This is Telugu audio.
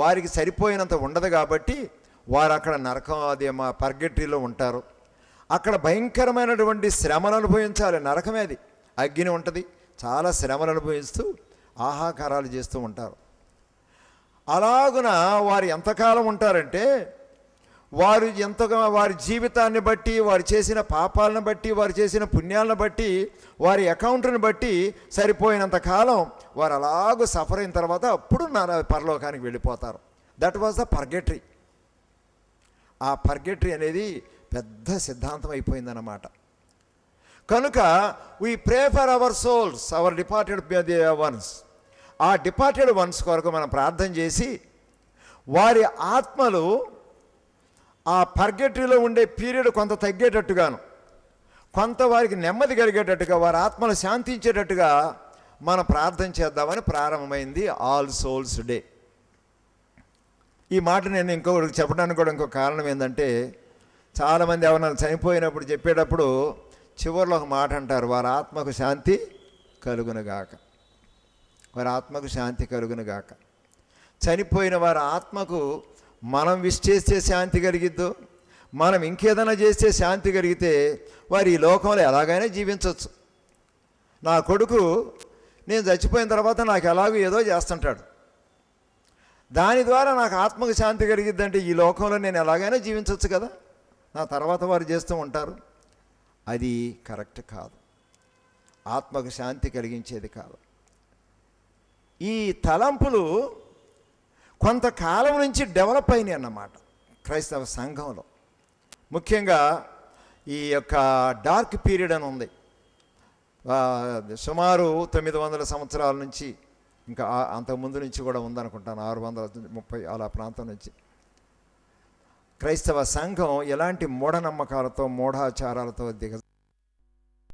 వారికి సరిపోయినంత ఉండదు కాబట్టి వారు అక్కడ నరకం అది మా పర్గెటరీలో ఉంటారు. అక్కడ భయంకరమైనటువంటి శ్రమను అనుభవించాలి. నరకమే అది, అగ్ని ఉంటుంది, చాలా శ్రమలు అనుభవిస్తూ ఆహాకారాలు చేస్తూ ఉంటారు. అలాగున వారు ఎంతకాలం ఉంటారంటే వారు ఎంతగా వారి జీవితాన్ని బట్టి, వారు చేసిన పాపాలను బట్టి, వారు చేసిన పుణ్యాలను బట్టి, వారి అకౌంట్ని బట్టి సరిపోయినంత కాలం వారు అలాగూ సఫర్ అయిన తర్వాత అప్పుడు పరలోకానికి వెళ్ళిపోతారు. That was the purgatory. ఆ పర్గెటరీ అనేది పెద్ద సిద్ధాంతం అయిపోయిందన్నమాట. కనుక we pray for our souls, our departed ones. ఆ డిపార్టెడ్ వన్స్ కొరకు మనం ప్రార్థన చేసి వారి ఆత్మలు ఆ పర్గెటరీలో ఉండే పీరియడ్ కొంత తగ్గేటట్టుగాను, కొంత వారికి నెమ్మది కలిగేటట్టుగా, వారి ఆత్మలు శాంతించేటట్టుగా మనం ప్రార్థన చేద్దామని ప్రారంభమైంది ఆల్ సోల్స్ డే. ఈ మాట నేను ఇంకొకటి చెప్పడానికి కూడా ఇంకో కారణం ఏంటంటే, చాలామంది ఎవరైనా చనిపోయినప్పుడు చెప్పేటప్పుడు చివరిలో ఒక మాట అంటారు, వారి ఆత్మకు శాంతి కలుగునుగాక, వారి ఆత్మకు శాంతి కలుగునుగాక. చనిపోయిన వారి ఆత్మకు మనం విష్ చేస్తే శాంతి కలిగిద్దో, మనం ఇంకేదైనా చేస్తే శాంతి కలిగితే వారు ఈ లోకంలో ఎలాగైనా జీవించవచ్చు. నా కొడుకు నేను చచ్చిపోయిన తర్వాత నాకు ఎలాగో ఏదో చేస్తుంటాడు, దాని ద్వారా నాకు ఆత్మకు శాంతి కలిగిద్దంటే ఈ లోకంలో నేను ఎలాగైనా జీవించవచ్చు కదా, నా తర్వాత వారు చేస్తూ ఉంటారు. అది కరెక్ట్ కాదు, ఆత్మకు శాంతి కలిగించేది కాదు. ఈ తలంపులు కొంతకాలం నుంచి డెవలప్ అయినాయి అన్నమాట క్రైస్తవ సంఘంలో. ముఖ్యంగా ఈ యొక్క డార్క్ పీరియడ్ అని ఉంది, సుమారు 900 సంవత్సరాల నుంచి, ఇంకా అంతకుముందు నుంచి కూడా ఉందనుకుంటాను, 630 అలా ప్రాంతం నుంచి క్రైస్తవ సంఘం ఎలాంటి మూఢనమ్మకాలతో మూఢాచారాలతో